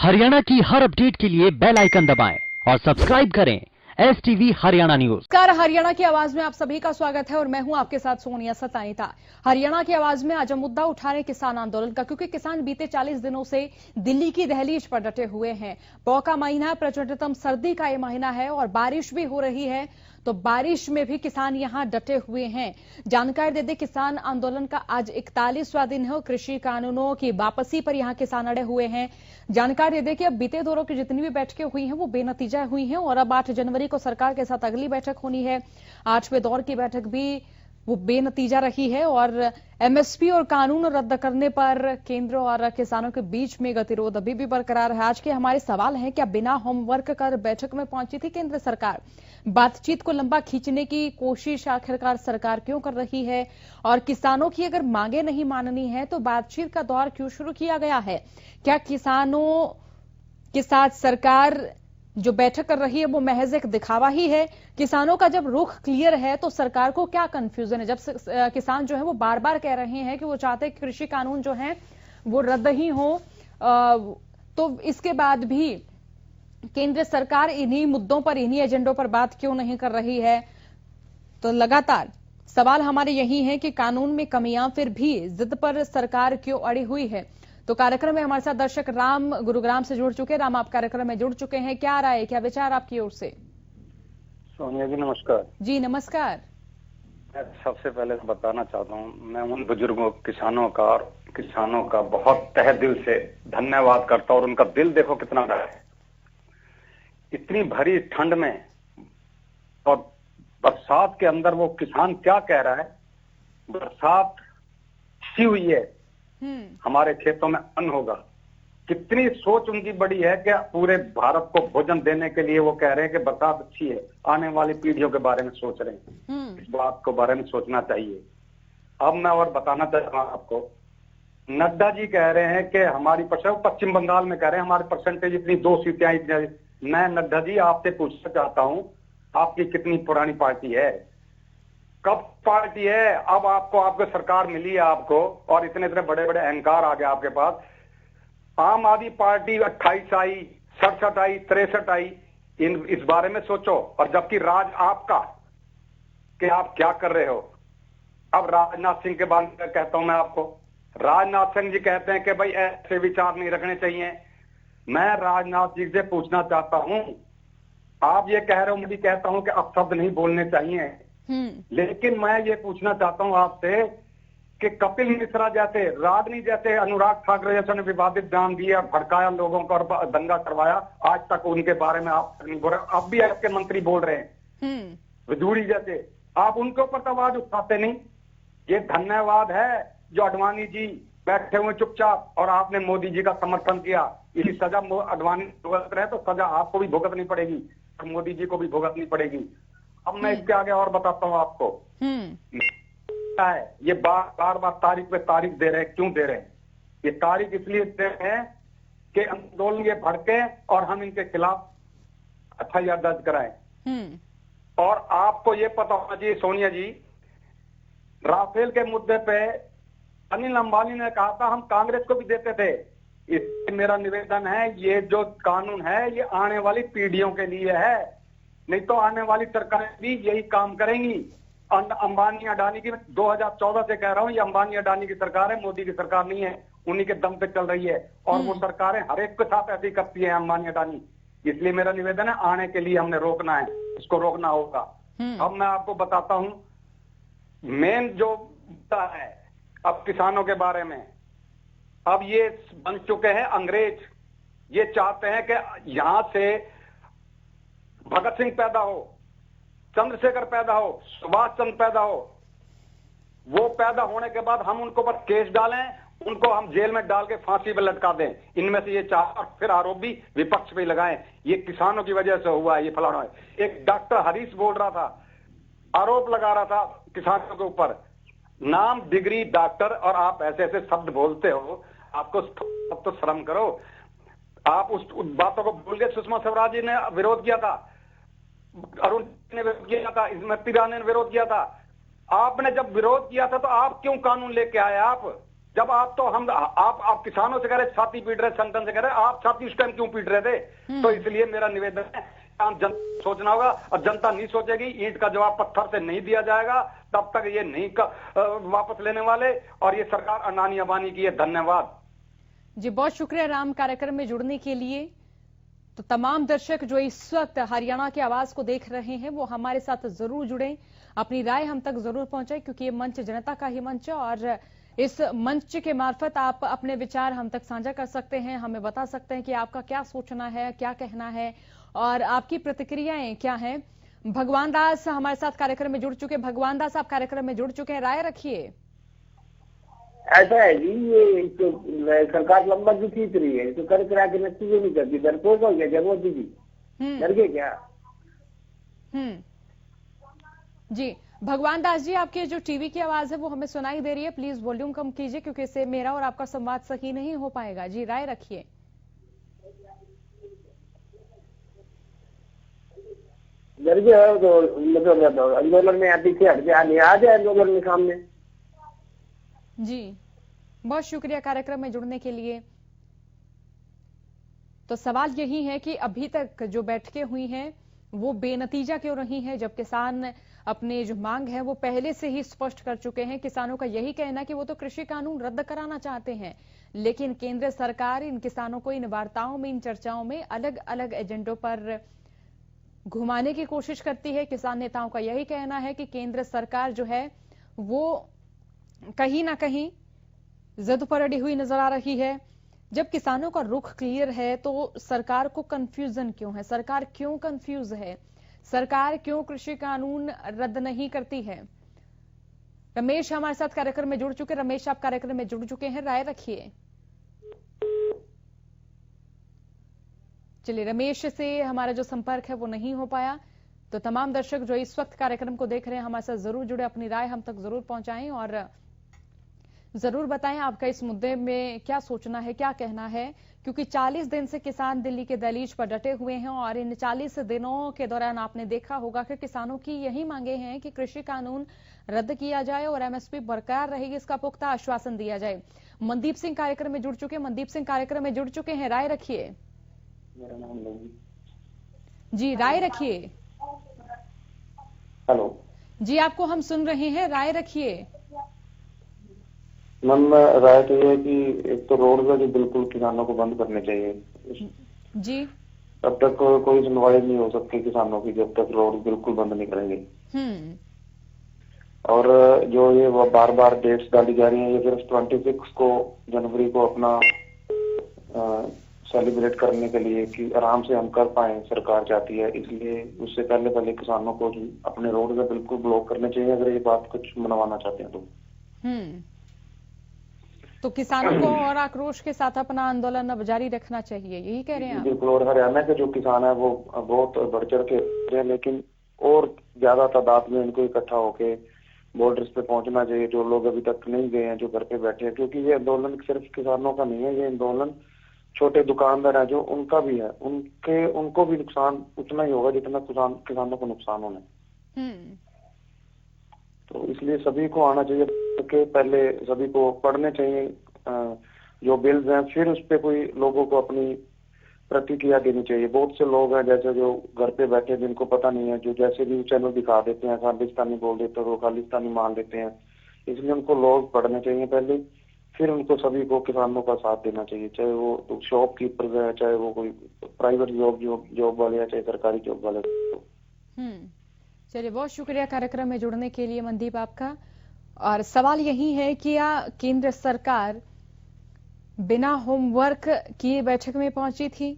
हरियाणा की हर अपडेट के लिए बेल आइकन दबाएं और सब्सक्राइब करें STV हरियाणा न्यूज। नमस्कार, हरियाणा की आवाज में आप सभी का स्वागत है और मैं हूं आपके साथ सोनिया सतानीता। हरियाणा की आवाज में आज हम मुद्दा उठा रहे किसान आंदोलन का, क्योंकि किसान बीते 40 दिनों से दिल्ली की दहलीज पर डटे हुए हैं। पौ का महीना, प्रचंडतम सर्दी का ये महीना है और बारिश भी हो रही है, तो बारिश में भी किसान यहां डटे हुए हैं। जानकारी दे दे, किसान आंदोलन का आज 41वां दिन है और कृषि कानूनों की वापसी पर यहां किसान अड़े हुए हैं। जानकारी दे दे कि अब बीते दौरों की जितनी भी बैठकें हुई हैं वो बेनतीजा हुई हैं और अब 8 जनवरी को सरकार के साथ अगली बैठक होनी है। 8वें दौर की बैठक भी वो बेनतीजा रही है और MSP और कानून रद्द करने पर केंद्र और किसानों के बीच में गतिरोध अभी भी बरकरार है। आज के हमारे सवाल हैं, क्या बिना होमवर्क कर बैठक में पहुंची थी केंद्र सरकार? बातचीत को लंबा खींचने की कोशिश आखिरकार सरकार क्यों कर रही है? और किसानों की अगर मांगे नहीं माननी है तो बातचीत का दौर क्यों शुरू किया गया है? क्या किसानों के साथ सरकार जो बैठक कर रही है वो महज एक दिखावा ही है? किसानों का जब रुख क्लियर है तो सरकार को क्या कंफ्यूजन है? जब किसान जो है वो बार बार कह रहे हैं कि वो चाहते हैं कृषि कानून जो है वो रद्द ही हो, तो इसके बाद भी केंद्र सरकार इन्हीं मुद्दों पर, इन्हीं एजेंडों पर बात क्यों नहीं कर रही है? तो लगातार सवाल हमारे यही है कि कानून में कमियां फिर भी जिद पर सरकार क्यों अड़ी हुई है। तो कार्यक्रम में हमारे साथ दर्शक राम गुरुग्राम से जुड़ चुके हैं। राम, आप कार्यक्रम में जुड़ चुके हैं, क्या राय, क्या विचार आपकी ओर से? सोनिया जी नमस्कार। जी नमस्कार। मैं सबसे पहले बताना चाहता हूँ, मैं उन बुजुर्गों किसानों का बहुत तहे दिल से धन्यवाद करता हूँ और उनका दिल देखो कितना बड़ा है। इतनी भरी ठंड में और बरसात के अंदर वो किसान क्या कह रहा है, बरसात अच्छी हुई है, हमारे खेतों में अन्न होगा। कितनी सोच उनकी बड़ी है कि पूरे भारत को भोजन देने के लिए वो कह रहे हैं कि बरसात अच्छी है, आने वाली पीढ़ियों के बारे में सोच रहे हैं। इस बात को बारे में सोचना चाहिए। अब मैं और बताना चाहता हूँ आपको, नड्डा जी कह रहे हैं कि हमारी पश्चिम बंगाल में कह रहे हैं हमारी परसेंटेज इतनी, 2 सीटें इतनी। मैं नड्डा जी आपसे पूछना चाहता हूँ, आपकी कितनी पुरानी पार्टी है, कब पार्टी है? अब आपको आपको सरकार मिली है आपको, और इतने इतने बड़े बड़े अहंकार आ गए आपके पास। आम आदमी पार्टी 28 आई, 67 आई, 63 आई, इस बारे में सोचो। और जबकि राज आपका, कि आप क्या कर रहे हो। अब राजनाथ सिंह के बारे में कहता हूं मैं आपको, राजनाथ सिंह जी कहते हैं कि भाई ऐसे विचार नहीं रखने चाहिए। मैं राजनाथ जी से पूछना चाहता हूं, आप ये कह रहे हो, मैं कहता हूं कि अपशब्द नहीं बोलने चाहिए, लेकिन मैं ये पूछना चाहता हूं आपसे कि कपिल मिश्रा जैसे, रागनी जैसे, अनुराग ठाकरे जैसे ने विवादित बयान दिया, भड़काया लोगों को और दंगा करवाया, आज तक उनके बारे में आप नहीं बोल रहे। अब भी आपके मंत्री बोल रहे हैं विधूड़ी जैसे, आप उनके ऊपर तो आवाज उठाते नहीं। ये धन्यवाद है जो अडवाणी जी बैठे हुए चुपचाप और आपने मोदी जी का समर्थन किया। इसकी सजा अडवाणी भुगत रहे तो सजा आपको भी भुगतनी पड़ेगी और मोदी जी को भी भुगतनी पड़ेगी। अब मैं इसके आगे और बताता हूँ आपको। है ये बार बार तारीख पे तारीख दे रहे हैं, क्यों दे रहे हैं? ये तारीख इसलिए दे रहे हैं कि आंदोलन ये भड़के और हम इनके खिलाफ FIR दर्ज कराएं। और आपको ये पता होना चाहिए सोनिया जी, राफेल के मुद्दे पे अनिल अंबानी ने कहा था हम कांग्रेस को भी देते थे। इसलिए मेरा निवेदन है, ये जो कानून है ये आने वाली पीढ़ियों के लिए है, नहीं तो आने वाली सरकारें भी यही काम करेंगी। अंबानी अडानी की, 2014 से कह रहा हूं, ये अंबानी अडानी की सरकार है, मोदी की सरकार नहीं है। उन्हीं के दम पे चल रही है और वो सरकारें हर एक के साथ ऐसी करती है, अंबानी अडानी। इसलिए मेरा निवेदन है, आने के लिए हमने रोकना है, इसको रोकना होगा। अब मैं आपको बताता हूं मेन जो मुद्दा है अब किसानों के बारे में। अब ये बन चुके हैं अंग्रेज, ये चाहते हैं कि यहां से भगत सिंह पैदा हो, चंद्रशेखर पैदा हो, सुभाष चंद्र पैदा हो। वो पैदा होने के बाद हम उनको पर केस डालें, उनको हम जेल में डाल के फांसी पर लटका दें। इनमें से ये चाह, और फिर आरोप भी विपक्ष पे लगाएं, ये किसानों की वजह से हुआ है, ये फलाना है। एक डॉक्टर हरीश बोल रहा था, आरोप लगा रहा था किसानों के ऊपर, नाम, डिग्री, डॉक्टर, और आप ऐसे ऐसे शब्द बोलते हो, आपको अब तो शर्म करो। आप उस बातों को भूल गए। सुषमा स्वराज जी ने विरोध किया था, अरुण ने विरोध किया था, स्मृति ईरानी ने विरोध किया था। आपने जब विरोध किया था तो आप क्यों कानून लेके आए? आप जब आप तो हम आप किसानों से कह रहे छाती पीट रहे, संगठन से कह रहे, आप छाती उस टाइम क्यों पीट रहे थे? तो इसलिए मेरा निवेदन है, जनता सोचना होगा, और जनता नहीं सोचेगी, ईंट का जवाब पत्थर से नहीं दिया जाएगा, तब तक ये नहीं वापस लेने वाले, और ये सरकार अडानी अंबानी की है। धन्यवाद जी, बहुत शुक्रिया राम कार्यक्रम में जुड़ने के लिए। तो तमाम दर्शक जो इस वक्त हरियाणा की आवाज को देख रहे हैं वो हमारे साथ जरूर जुड़ें, अपनी राय हम तक जरूर पहुंचाएं, क्योंकि ये मंच जनता का ही मंच है और इस मंच के मार्फत आप अपने विचार हम तक साझा कर सकते हैं, हमें बता सकते हैं कि आपका क्या सोचना है, क्या कहना है और आपकी प्रतिक्रियाएं क्या हैं। भगवान दास हमारे साथ कार्यक्रम में जुड़ चुके। भगवान दास, आप कार्यक्रम में जुड़ चुके हैं, राय रखिए। ऐसा है जी, ये तो सरकार लंबा भी खींच रही है, तो कर करा के नतीजे नहीं करती, डरपोक हो गया जगह जी, डर गए क्या? जी भगवान दास जी, आपके जो टीवी की आवाज है वो हमें सुनाई दे रही है, प्लीज वॉल्यूम कम कीजिए क्योंकि इससे मेरा और आपका संवाद सही नहीं हो पाएगा। जी, राय रखिए। डर गया तो मतलब आंदोलन में पीछे हट गया, आ जाए आंदोलन में सामने। जी, बहुत शुक्रिया कार्यक्रम में जुड़ने के लिए। तो सवाल यही है कि अभी तक जो बैठकें हुई हैं वो बेनतीजा क्यों रही हैं, जब किसान अपने जो मांग है वो पहले से ही स्पष्ट कर चुके हैं। किसानों का यही कहना है कि वो तो कृषि कानून रद्द कराना चाहते हैं, लेकिन केंद्र सरकार इन किसानों को इन वार्ताओं में, इन चर्चाओं में अलग अलग एजेंडों पर घुमाने की कोशिश करती है। किसान नेताओं का यही कहना है कि केंद्र सरकार जो है वो कहीं ना कहीं जिद पर अड़ी हुई नजर आ रही है। जब किसानों का रुख क्लियर है तो सरकार को कंफ्यूजन क्यों है? सरकार क्यों कंफ्यूज है? सरकार क्यों कृषि कानून रद्द नहीं करती है? रमेश हमारे साथ कार्यक्रम में जुड़ चुके। रमेश, आप कार्यक्रम में जुड़ चुके हैं, राय रखिए। चलिए, रमेश से हमारा जो संपर्क है वो नहीं हो पाया। तो तमाम दर्शक जो इस वक्त कार्यक्रम को देख रहे हैं हमारे साथ जरूर जुड़े, अपनी राय हम तक जरूर पहुंचाएं और जरूर बताएं आपका इस मुद्दे में क्या सोचना है, क्या कहना है, क्योंकि 40 दिन से किसान दिल्ली के दहलीज पर डटे हुए हैं और इन 40 दिनों के दौरान आपने देखा होगा कि किसानों की यही मांगे हैं कि कृषि कानून रद्द किया जाए और एमएसपी बरकरार रहेगी, इसका पुख्ता आश्वासन दिया जाए। मनदीप सिंह कार्यक्रम में जुड़ चुके। मनदीप सिंह कार्यक्रम में जुड़ चुके हैं, राय रखिए। मेरा नाम नहीं जी, राय रखिए। हेलो जी, आपको हम सुन रहे हैं, राय रखिए। मैम, राय तो ये है कि एक तो रोड जो बिल्कुल किसानों को बंद करने चाहिए जी। तब तक कोई सुनवाई नहीं हो सकती किसानों की जब तक रोड बिल्कुल बंद नहीं करेंगे। और जो ये बार बार डेट्स डाली जा रही हैं, ये सिर्फ 26 को जनवरी को अपना सेलिब्रेट करने के लिए कि आराम से हम कर पाए, सरकार चाहती है, इसलिए उससे पहले किसानों को अपने रोड से बिल्कुल ब्लॉक करने चाहिए अगर ये बात कुछ मनवाना चाहते हैं तो किसानों को और आक्रोश के साथ अपना आंदोलन अब जारी रखना चाहिए, यही कह रहे हैं आप? बिल्कुल। और हरियाणा के जो किसान है वो बहुत बढ़ चढ़ के हैं, लेकिन और ज्यादा तादाद में इनको इकट्ठा होके बॉर्डर्स पे पहुंचना चाहिए, जो लोग अभी तक नहीं गए हैं, जो घर पे बैठे हैं, क्योंकि ये आंदोलन सिर्फ किसानों का नहीं है, ये आंदोलन छोटे दुकानदार है जो उनका भी है, उनको भी नुकसान उतना ही होगा जितना किसानों को नुकसान होना। तो इसलिए सभी को आना चाहिए कि पहले सभी को पढ़ने चाहिए जो बिल्स हैं, फिर उस पर कोई लोगों को अपनी प्रतिक्रिया देनी चाहिए। बहुत से लोग हैं जैसे जो घर पे बैठे जिनको पता नहीं है, जो जैसे भी चैनल दिखा देते हैं, खालिस्तानी बोल देते हैं, वो खालिस्तानी मान देते हैं, इसलिए उनको लोग पढ़ने चाहिए पहले, फिर उनको सभी को किसानों का साथ देना चाहिए, चाहे वो शॉपकीपर है, चाहे वो कोई प्राइवेट जॉब वाले है, चाहे सरकारी जॉब वाले। चलिए, बहुत शुक्रिया कार्यक्रम में जुड़ने के लिए मनदीप आपका। और सवाल यही है कि क्या केंद्र सरकार बिना होमवर्क किए बैठक में पहुंची थी?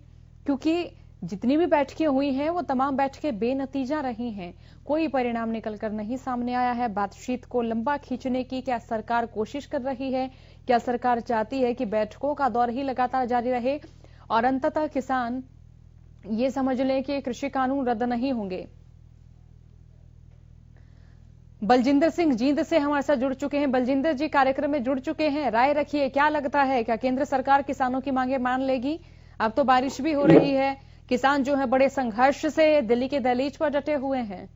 क्योंकि जितनी भी बैठकें हुई हैं वो तमाम बैठकें बेनतीजा रही हैं, कोई परिणाम निकलकर नहीं सामने आया है। बातचीत को लंबा खींचने की क्या सरकार कोशिश कर रही है? क्या सरकार चाहती है कि बैठकों का दौर ही लगातार जारी रहे और अंततः किसान ये समझ लें कि कृषि कानून रद्द नहीं होंगे? बलजिंदर सिंह जींद से हमारे साथ जुड़ चुके हैं। बलजिंदर जी कार्यक्रम में जुड़ चुके हैं, राय रखिए। क्या लगता है, क्या केंद्र सरकार किसानों की मांगे मान लेगी? अब तो बारिश भी हो रही है, किसान जो है बड़े संघर्ष से दिल्ली के दहलीज पर डटे हुए हैं।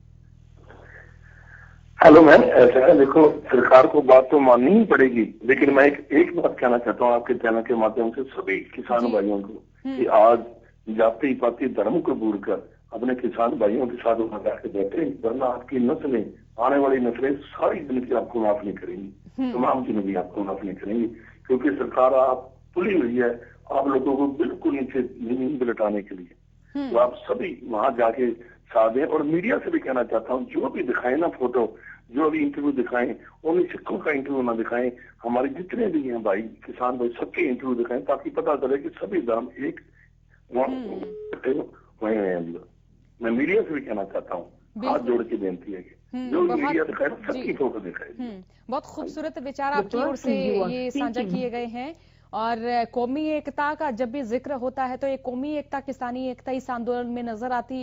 हेलो मैम, ऐसा है, देखो सरकार को बात तो माननी ही पड़ेगी, लेकिन मैं एक बात कहना चाहता हूँ आपके चैनल के माध्यम से सभी किसान भाइयों को कि आज जाति पाति धर्म को भूल कर अपने किसान भाइयों के साथ वहां जाके बैठे, वरना आपकी नस्लें, आने वाली नस्लें सारी जिंदगी आपको माफ नहीं करेंगी, तमाम जिंदगी आपको माफ नहीं करेंगी, क्योंकि सरकार आप तुली हुई है आप लोगों को बिल्कुल नीचे जमीन पे लटाने के लिए। तो आप सभी वहां जाके साथ दें। और मीडिया से भी कहना चाहता हूँ, जो भी दिखाए ना फोटो, जो भी इंटरव्यू दिखाएं, उन्हीं सिखों का इंटरव्यू ना दिखाएं, हमारे जितने भी हैं भाई किसान भाई सबके इंटरव्यू दिखाएं, ताकि पता चले कि सभी धर्म एक वही है। मैं मीडिया से भी कहना चाहता हूँ, हाथ जोड़ के बेनती है कि जो मीडिया दिखाए सबकी फोटो दिखाए। बहुत खूबसूरत विचार आपकी ओर से ये साझा किए गए हैं। और कौमी एकता का जब भी जिक्र होता है तो ये कौमी एकता, किसानी एकता इस आंदोलन में नजर आती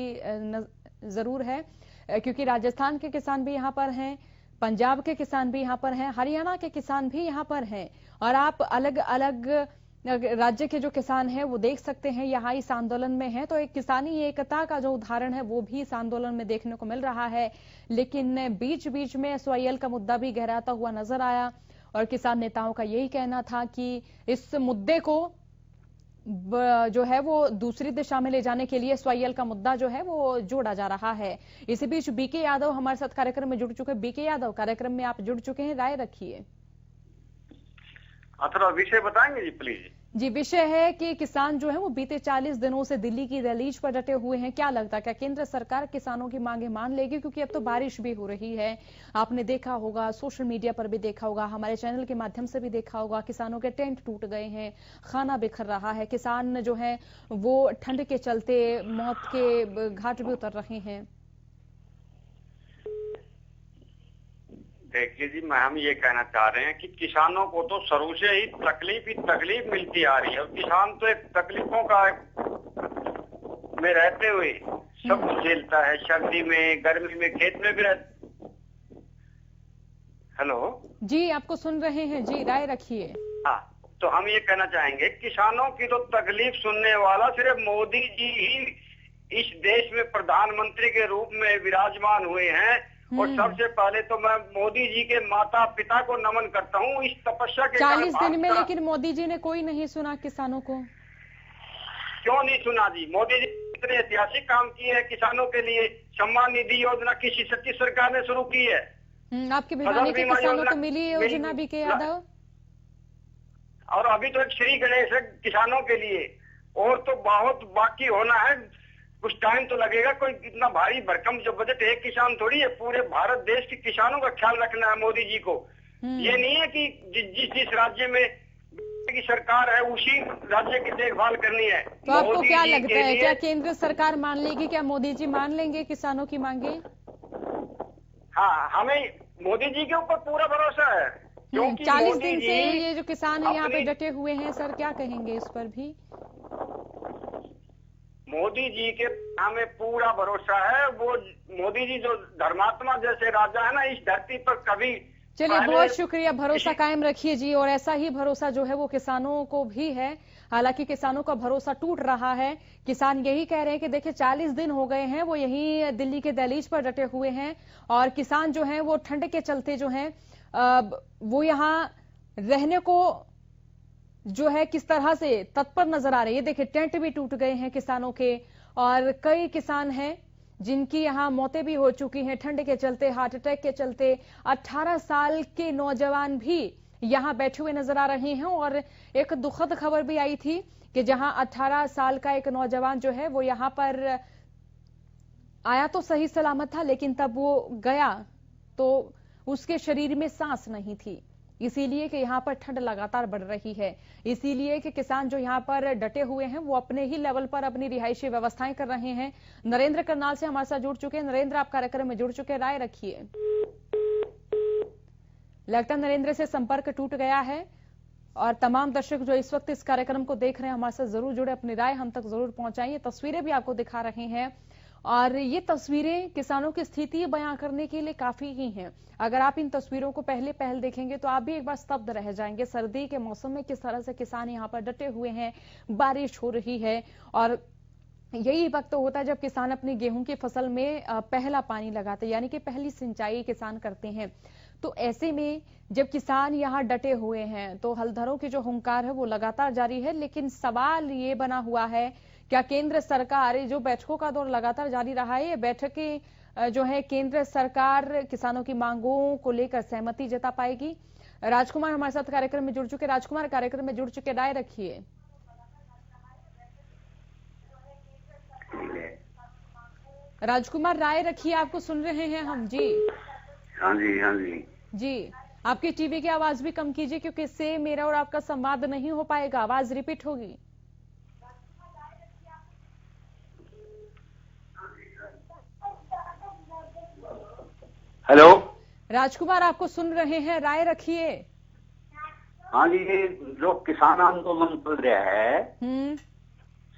जरूर है, क्योंकि राजस्थान के किसान भी यहाँ पर हैं, पंजाब के किसान भी यहाँ पर हैं, हरियाणा के किसान भी यहाँ पर हैं, और आप अलग अलग राज्य के जो किसान हैं वो देख सकते हैं यहाँ इस आंदोलन में हैं। तो एक किसानी एकता का जो उदाहरण है वो भी इस आंदोलन में देखने को मिल रहा है। लेकिन बीच बीच में SYL का मुद्दा भी गहराता हुआ नजर आया और किसान नेताओं का यही कहना था कि इस मुद्दे को जो है वो दूसरी दिशा में ले जाने के लिए SYL का मुद्दा जो है वो जोड़ा जा रहा है। इसी बीच BK यादव हमारे साथ कार्यक्रम में जुड़ चुके हैं। BK यादव, कार्यक्रम में आप जुड़ चुके हैं, राय रखिए। थोड़ा विषय बताएंगे जी प्लीज। जी, विषय है कि किसान जो है वो बीते 40 दिनों से दिल्ली की दहलीज पर डटे हुए हैं। क्या लगता है, क्या केंद्र सरकार किसानों की मांगे मान लेगी? क्योंकि अब तो बारिश भी हो रही है, आपने देखा होगा, सोशल मीडिया पर भी देखा होगा, हमारे चैनल के माध्यम से भी देखा होगा, किसानों के टेंट टूट गए हैं, खाना बिखर रहा है, किसान जो है वो ठंड के चलते मौत के घाट भी उतर रहे हैं। देखिए जी, हम ये कहना चाह रहे हैं कि किसानों को तो शुरू से ही तकलीफ मिलती आ रही है, और किसान तो एक तकलीफों का में रहते हुए सब कुछ झेलता है, सर्दी में, गर्मी में, खेत में भी हेलो जी, आपको सुन रहे हैं जी, राय रखिए। हाँ, तो हम ये कहना चाहेंगे, किसानों की तो तकलीफ सुनने वाला सिर्फ मोदी जी ही इस देश में प्रधानमंत्री के रूप में विराजमान हुए हैं। और सबसे पहले तो मैं मोदी जी के माता पिता को नमन करता हूँ इस तपस्या के 40 दिन में। लेकिन मोदी जी ने कोई नहीं सुना किसानों को। क्यों नहीं सुना जी? मोदी जी इतने ऐतिहासिक काम किए हैं किसानों के लिए। सम्मान निधि योजना किसी छत्तीस सरकार ने शुरू की है। आपके भिवानी के किसानों को मिली योजना BK यादव? और अभी तो एक श्री गणेश है किसानों के लिए, और तो बहुत बाकी होना है, कुछ टाइम तो लगेगा। कोई इतना भारी भरकम जो बजट एक किसान थोड़ी है, पूरे भारत देश के किसानों का ख्याल रखना है मोदी जी को। ये नहीं है कि जिस राज्य में की सरकार है उसी राज्य की देखभाल करनी है। तो आपको क्या लगता है, क्या केंद्र सरकार मान लेगी, क्या मोदी जी मान लेंगे किसानों की मांगे? हाँ, हमें मोदी जी के ऊपर पूरा भरोसा है, क्योंकि 40 दिन से ये जो किसान है यहाँ पे डटे हुए हैं, सर क्या कहेंगे इस पर भी? मोदी जी के हमें पूरा भरोसा है। वो मोदी जी जो धर्मात्मा जैसे राजा है ना, इस धरती पर कभी। चलिए, बहुत शुक्रिया, भरोसा कायम रखिए जी। और ऐसा ही भरोसा जो है वो किसानों को भी है। हालांकि किसानों का भरोसा टूट रहा है। किसान यही कह रहे हैं कि देखिए 40 दिन हो गए हैं वो यही दिल्ली के दहलीज पर डटे हुए हैं, और किसान जो है वो ठंड के चलते जो है वो यहाँ रहने को जो है किस तरह से तत्पर नजर आ रही है। देखिए, टेंट भी टूट गए हैं किसानों के, और कई किसान हैं जिनकी यहाँ मौतें भी हो चुकी हैं ठंड के चलते, हार्ट अटैक के चलते। 18 साल के नौजवान भी यहाँ बैठे हुए नजर आ रहे हैं। और एक दुखद खबर भी आई थी कि जहां 18 साल का एक नौजवान जो है वो यहाँ पर आया तो सही सलामत था, लेकिन तब वो गया तो उसके शरीर में सांस नहीं थी, इसीलिए कि यहाँ पर ठंड लगातार बढ़ रही है। इसीलिए कि किसान जो यहाँ पर डटे हुए हैं वो अपने ही लेवल पर अपनी रिहायशी व्यवस्थाएं कर रहे हैं। नरेंद्र करनाल से हमारे साथ जुड़ चुके हैं। नरेंद्र, आप कार्यक्रम में जुड़ चुके हैं, राय रखिए। लगता है नरेंद्र से संपर्क टूट गया है। और तमाम दर्शक जो इस वक्त इस कार्यक्रम को देख रहे हैं हमारे साथ जरूर जुड़े, अपनी राय हम तक जरूर पहुंचाएं। ये तस्वीरें भी आपको दिखा रहे हैं, और ये तस्वीरें किसानों की स्थिति बयां करने के लिए काफी ही हैं। अगर आप इन तस्वीरों को पहल देखेंगे तो आप भी एक बार स्तब्ध रह जाएंगे। सर्दी के मौसम में किस तरह से किसान यहाँ पर डटे हुए हैं, बारिश हो रही है और यही वक्त होता है जब किसान अपनी गेहूं की फसल में पहला पानी लगाते हैं, यानी कि पहली सिंचाई किसान करते हैं। तो ऐसे में जब किसान यहाँ डटे हुए हैं तो हलधरों की जो हुंकार है वो लगातार जारी है। लेकिन सवाल ये बना हुआ है, क्या केंद्र सरकार, जो बैठकों का दौर लगातार जारी रहा है, ये बैठकें जो है केंद्र सरकार किसानों की मांगों को लेकर सहमति जता पाएगी? राजकुमार हमारे साथ कार्यक्रम में जुड़ चुके। राजकुमार, कार्यक्रम में जुड़ चुके, राय रखिए। राजकुमार, राय रखिए, आपको सुन रहे हैं हम जी। हाँ जी, हाँ जी जी, आपकी टीवी की आवाज भी कम कीजिए क्योंकि इससे मेरा और आपका संवाद नहीं हो पाएगा, आवाज रिपीट होगी। हेलो राजकुमार, आपको सुन रहे हैं, राय रखिए। हाँ जी, ये जो किसान आंदोलन चल रहा है,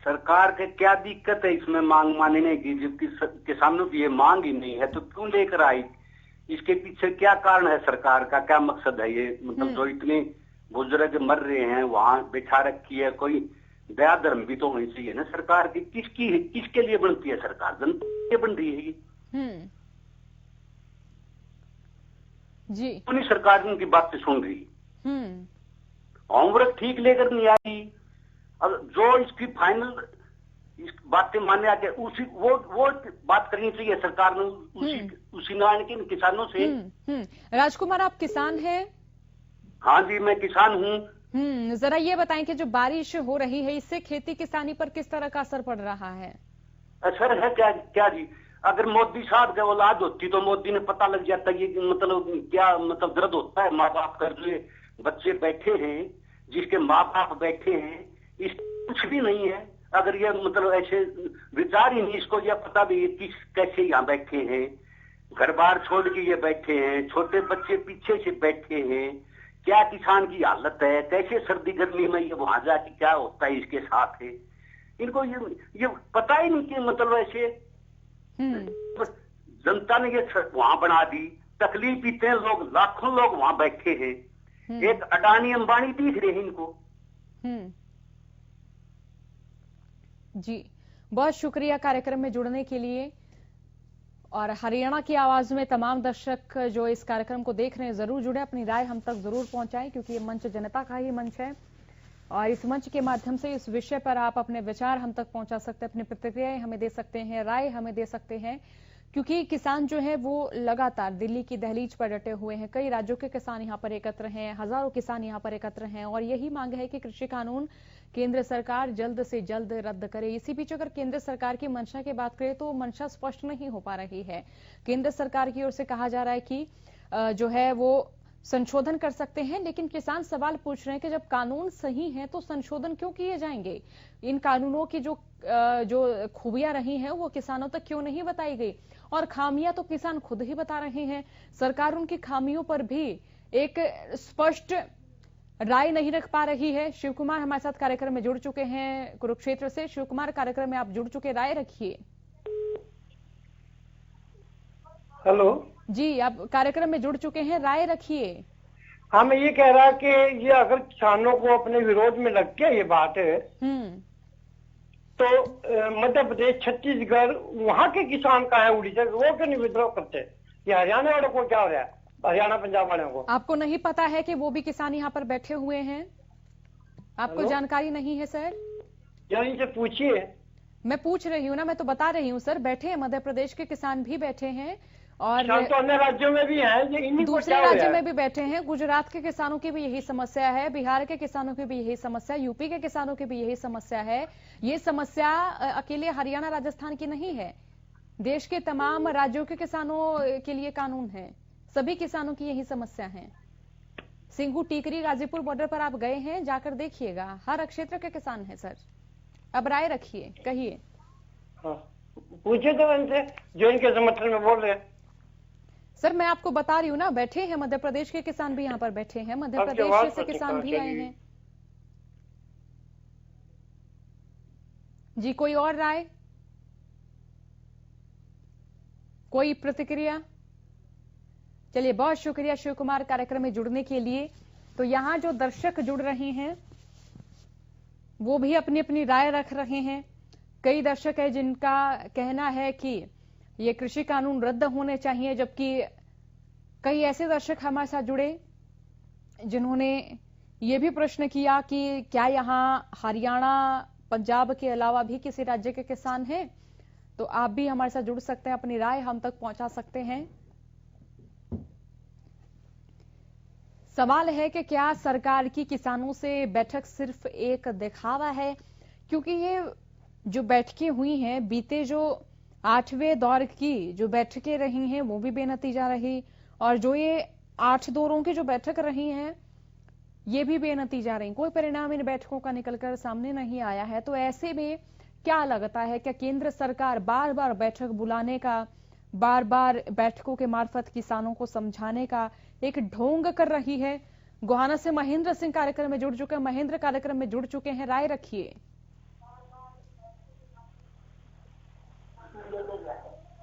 सरकार के क्या दिक्कत है इसमें मांग मानने की, जबकि किसानों की ये मांग ही नहीं है तो क्यों लेकर आई? इसके पीछे क्या कारण है? सरकार का क्या मकसद है? ये मतलब जो इतने बुजुर्ग मर रहे हैं वहां बैठा रखी है, कोई दया धर्म भी तो होनी चाहिए ना सरकार की। किसके लिए बनती है सरकार? जनता के लिए बन रही है ये। जी, अपनी सरकार उनकी बात सुन रही, होमवर्क ठीक लेकर नहीं आई। अब जो इसकी फाइनल इस बातें मानने आके उसी वो बात करनी चाहिए सरकार ने, उसी नारायण के किसानों से। राजकुमार, आप किसान हैं? हाँ जी, मैं किसान हूँ। जरा ये बताएं कि जो बारिश हो रही है इससे खेती किसानी पर किस तरह का असर पड़ रहा है? असर है क्या जी? अगर मोदी साहब की औलाद होती तो मोदी ने पता लग जाता ये मतलब क्या मतलब दर्द होता है। माँ बाप का जो बच्चे बैठे हैं, जिसके माँ बाप बैठे हैं, इस कुछ भी नहीं है। अगर ये मतलब ऐसे विचार ही नहीं, इसको यह पता भी किस कैसे यहाँ बैठे हैं, घर बार छोड़ के ये बैठे हैं, छोटे बच्चे पीछे से बैठे हैं, क्या किसान की हालत है, कैसे सर्दी गर्मी में ये वहां जाके क्या होता है इसके साथ है, इनको ये पता ही नहीं कि मतलब ऐसे जनता ने ये वहां बना दी। तकलीफ इतने लोग, लाखों लोग वहां बैठे हैं, एक अडानी अंबानी दिख रहे हैं इनको। जी, बहुत शुक्रिया कार्यक्रम में जुड़ने के लिए। और हरियाणा की आवाज में तमाम दर्शक जो इस कार्यक्रम को देख रहे हैं जरूर जुड़े, अपनी राय हम तक जरूर पहुंचाएं क्योंकि ये मंच जनता का ही मंच है और इस मंच के माध्यम से इस विषय पर आप अपने विचार हम तक पहुंचा सकते हैं, अपनी प्रतिक्रियाएं हमें दे सकते हैं, राय हमें दे सकते हैं। क्योंकि किसान जो है वो लगातार दिल्ली की दहलीज पर डटे हुए हैं। कई राज्यों के किसान यहाँ पर एकत्र हैं, हजारों किसान यहाँ पर एकत्र हैं और यही मांग है कि कृषि कानून केंद्र सरकार जल्द से जल्द रद्द करे। इसी बीच अगर केंद्र सरकार की मंशा की बात करें तो मंशा स्पष्ट नहीं हो पा रही है। केंद्र सरकार की ओर से कहा जा रहा है कि जो है वो संशोधन कर सकते हैं, लेकिन किसान सवाल पूछ रहे हैं कि जब कानून सही है तो संशोधन क्यों किए जाएंगे? इन कानूनों की जो खूबियां रही हैं वो किसानों तक क्यों नहीं बताई गई? और खामियां तो किसान खुद ही बता रहे हैं। सरकार उनकी खामियों पर भी एक स्पष्ट राय नहीं रख पा रही है। शिव कुमार हमारे साथ कार्यक्रम में जुड़ चुके हैं कुरुक्षेत्र से। शिव कुमार, कार्यक्रम में आप जुड़ चुके, राय रखिए। हेलो जी, आप कार्यक्रम में जुड़ चुके हैं, राय रखिए। हाँ, मैं ये कह रहा कि ये अगर किसानों को अपने विरोध में लग के ये बात है तो मध्य प्रदेश, छत्तीसगढ़, वहाँ के किसान कहाँ है, उड़ीसा, वो क्यों नहीं विद्रोह करते? ये हरियाणा वालों को क्या हो रहा है, हरियाणा पंजाब वालों को? आपको नहीं पता है कि वो भी किसान यहाँ पर बैठे हुए हैं? आपको जानकारी नहीं है सर? यार इनसे पूछिए। मैं पूछ रही हूँ ना, मैं तो बता रही हूँ सर, बैठे हैं, मध्य प्रदेश के किसान भी बैठे हैं और तो अन्य राज्यों में भी है, दूसरे राज्य में भी बैठे हैं। गुजरात के किसानों की भी यही समस्या है, बिहार के किसानों की भी यही समस्या, यूपी के किसानों की भी यही समस्या है। ये समस्या अकेले हरियाणा राजस्थान की नहीं है, देश के तमाम राज्यों के किसानों के लिए कानून है, सभी किसानों की यही समस्या है। सिंगू, टीकरी, गाजीपुर बॉर्डर पर आप गए हैं, जाकर देखिएगा, हर क्षेत्र के किसान हैं सर। अब राय रखिए, कहिए। पूछे तो इनसे जो इनके समर्थन में बोल रहे हैं। सर मैं आपको बता रही हूँ ना, बैठे हैं, मध्य प्रदेश के किसान भी यहाँ पर बैठे हैं, मध्य प्रदेश से किसान भी आए हैं। जी, कोई और राय, कोई प्रतिक्रिया? चलिए, बहुत शुक्रिया शिव कुमार कार्यक्रम में जुड़ने के लिए। तो यहाँ जो दर्शक जुड़ रहे हैं वो भी अपनी अपनी राय रख रहे हैं। कई दर्शक है जिनका कहना है कि ये कृषि कानून रद्द होने चाहिए, जबकि कई ऐसे दर्शक हमारे साथ जुड़े जिन्होंने ये भी प्रश्न किया कि क्या यहाँ हरियाणा, पंजाब के अलावा भी किसी राज्य के किसान हैं? तो आप भी हमारे साथ जुड़ सकते हैं, अपनी राय हम तक पहुंचा सकते हैं। सवाल है कि क्या सरकार की किसानों से बैठक सिर्फ एक दिखावा है? क्योंकि ये जो बैठकें हुई हैं, बीते जो 8वें दौर की जो बैठकें रही हैं वो भी बेनतीजा रही, और जो ये 8 दौरों की जो बैठक रही हैं ये भी बेनतीजा रही। कोई परिणाम इन बैठकों का निकलकर सामने नहीं आया है। तो ऐसे में क्या लगता है, क्या केंद्र सरकार बार बार बैठक बुलाने का, बार बार बैठकों के मार्फत किसानों को समझाने का एक ढोंग कर रही है? गोहाना से महेंद्र सिंह कार्यक्रम में जुड़ चुके हैं। महेंद्र कार्यक्रम में जुड़ चुके हैं, राय रखिए।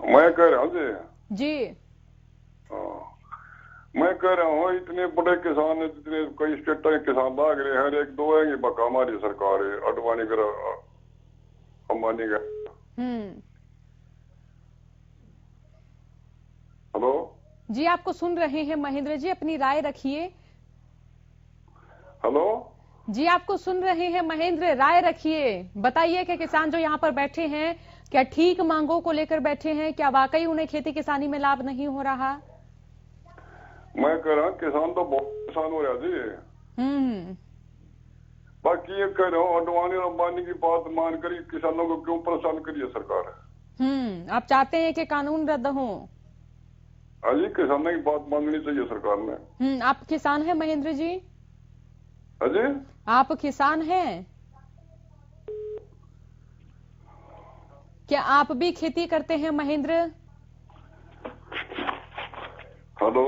मैं कह रहा हूँ जी मैं कह रहा हूँ इतने बड़े किसान, जितने कई स्टेटों के किसान भाग रहे हैं, एक दो है बका हमारी सरकार है, अडवाणी का, अंबानी का। हेलो जी, आपको सुन रहे हैं महेंद्र जी, अपनी राय रखिए। हेलो जी, आपको सुन रहे हैं महेंद्र, राय रखिए। बताइए कि किसान जो यहाँ पर बैठे हैं क्या ठीक मांगों को लेकर बैठे हैं? क्या वाकई उन्हें खेती किसानी में लाभ नहीं हो रहा? मैं कह रहा हूँ किसान तो बहुत किसान हो रहा जी। बाकी ये कह रहा हूँ अडवाणी और अंबानी की बात मानकर किसानों को क्यों परेशान करिए सरकार? आप चाहते हैं कि कानून रद्द हो? अजी किसानों की बात माननी चाहिए सरकार ने। आप किसान हैं महेंद्र जी? अजी आप किसान हैं? क्या आप भी खेती करते हैं महेंद्र? हेलो,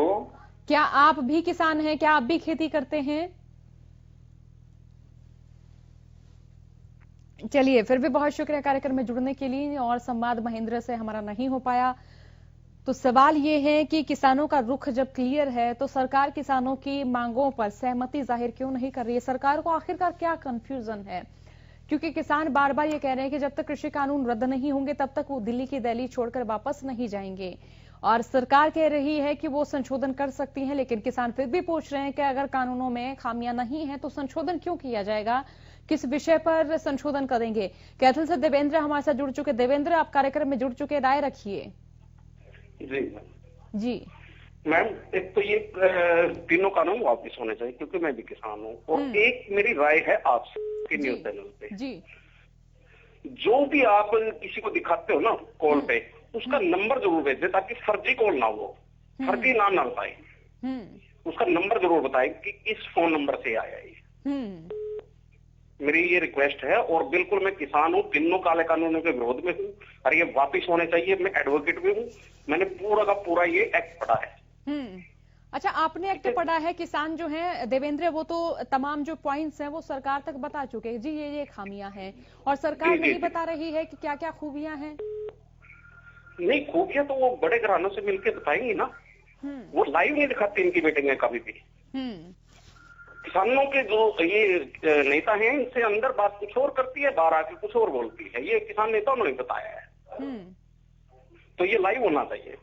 क्या आप भी किसान हैं? क्या आप भी खेती करते हैं? चलिए, फिर भी बहुत शुक्रिया कार्यक्रम में जुड़ने के लिए, और संवाद महेंद्र से हमारा नहीं हो पाया। तो सवाल ये है कि किसानों का रुख जब क्लियर है तो सरकार किसानों की मांगों पर सहमति जाहिर क्यों नहीं कर रही है? सरकार को आखिरकार क्या कंफ्यूजन है? क्योंकि किसान बार बार ये कह रहे हैं कि जब तक कृषि कानून रद्द नहीं होंगे तब तक वो दिल्ली की दहलीज छोड़कर वापस नहीं जाएंगे, और सरकार कह रही है कि वो संशोधन कर सकती है, लेकिन किसान फिर भी पूछ रहे हैं कि अगर कानूनों में खामियां नहीं है तो संशोधन क्यों किया जाएगा? किस विषय पर संशोधन करेंगे? कैथल से देवेंद्र हमारे साथ जुड़ चुके। देवेंद्र, आप कार्यक्रम में जुड़ चुके, राय रखिए। जी मैम, एक तो ये तीनों कानून वापस होने चाहिए क्योंकि मैं भी किसान हूँ, और एक मेरी राय है आपके न्यूज चैनल पे, जी जो भी आप किसी को दिखाते हो ना कॉल पे, उसका नंबर जरूर भेज दे ताकि फर्जी कॉल ना हो, फर्जी नाम ना बताए, उसका नंबर जरूर बताए कि इस फोन नंबर से आया है। मेरी ये रिक्वेस्ट है, और बिल्कुल मैं किसान हूँ, तीनों काले कानूनों के विरोध में हूँ, और ये वापिस होने चाहिए। मैं एडवोकेट भी हूँ, मैंने पूरा का पूरा ये एक्ट पढ़ा है। अच्छा, आपने एक्ट पढ़ा है। किसान जो है देवेंद्र, वो तो तमाम जो पॉइंट्स हैं वो सरकार तक बता चुके हैं जी, ये खामियां हैं, और सरकार नहीं बता रही है कि क्या क्या खूबियां हैं। नहीं, खूबियां तो वो बड़े घरानों से मिलकर बताएंगी ना, वो लाइव नहीं दिखाते इनकी मीटिंग में कभी भी। किसानों के जो ये नेता हैं, इनसे अंदर बात कुछ और करती है, बाहर आके कुछ और बोलती है। ये किसान नेताओं ने बताया है, तो ये लाइव होना चाहिए।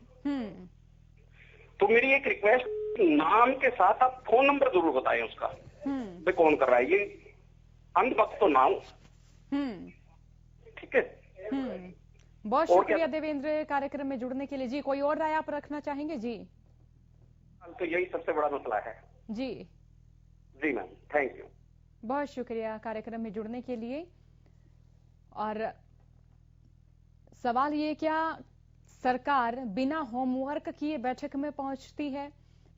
तो मेरी एक रिक्वेस्ट, नाम के साथ आप फोन नंबर जरूर बताएं उसका, भाई कौन कर रहा है, ये अंधभक्त तो ना हो। ठीक है, बहुत शुक्रिया देवेंद्र कार्यक्रम में जुड़ने के लिए। जी, कोई और राय आप रखना चाहेंगे? जी, तो यही सबसे बड़ा मसला है। जी जी मैम, थैंक यू, बहुत शुक्रिया कार्यक्रम में जुड़ने के लिए। और सवाल ये, क्या सरकार बिना होमवर्क किए बैठक में पहुंचती है?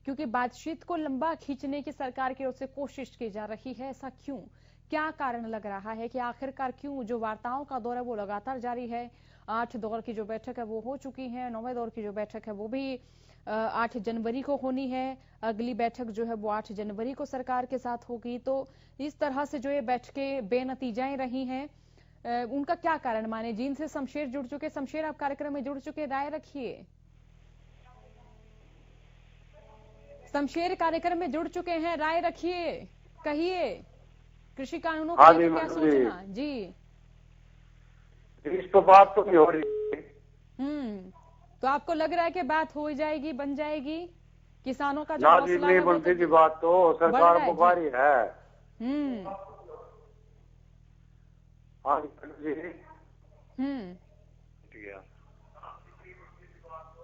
क्योंकि बातचीत को लंबा खींचने की सरकार की ओर से कोशिश की जा रही है। ऐसा क्यों? क्या कारण लग रहा है कि आखिरकार क्यों जो वार्ताओं का दौर है वो लगातार जारी है? 8 दौर की जो बैठक है वो हो चुकी है, 9वें दौर की जो बैठक है वो भी 8 जनवरी को होनी है। अगली बैठक जो है वो 8 जनवरी को सरकार के साथ होगी। तो इस तरह से जो ये बैठकें बेनतीजाएं रही हैं, उनका क्या कारण माने? जीन से शमशेर जुड़ चुके। शमशेर, आप कार्यक्रम में जुड़ चुके, राय रखिए। शमशेर कार्यक्रम में जुड़ चुके हैं, राय रखिए, कहिए कृषि कानूनों को क्या सोचना? जी इस पर बात तो नहीं हो रही। तो आपको लग रहा है कि बात हो जाएगी, बन जाएगी? किसानों का जो ना जी हौसला नहीं है वो बनती तो जी बात, तो सरकार है जी। बुखारी है। हाँ जी।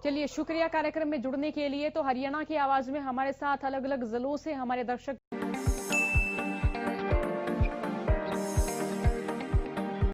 चलिए, शुक्रिया कार्यक्रम में जुड़ने के लिए। तो हरियाणा की आवाज में हमारे साथ अलग अलग जिलों से हमारे दर्शक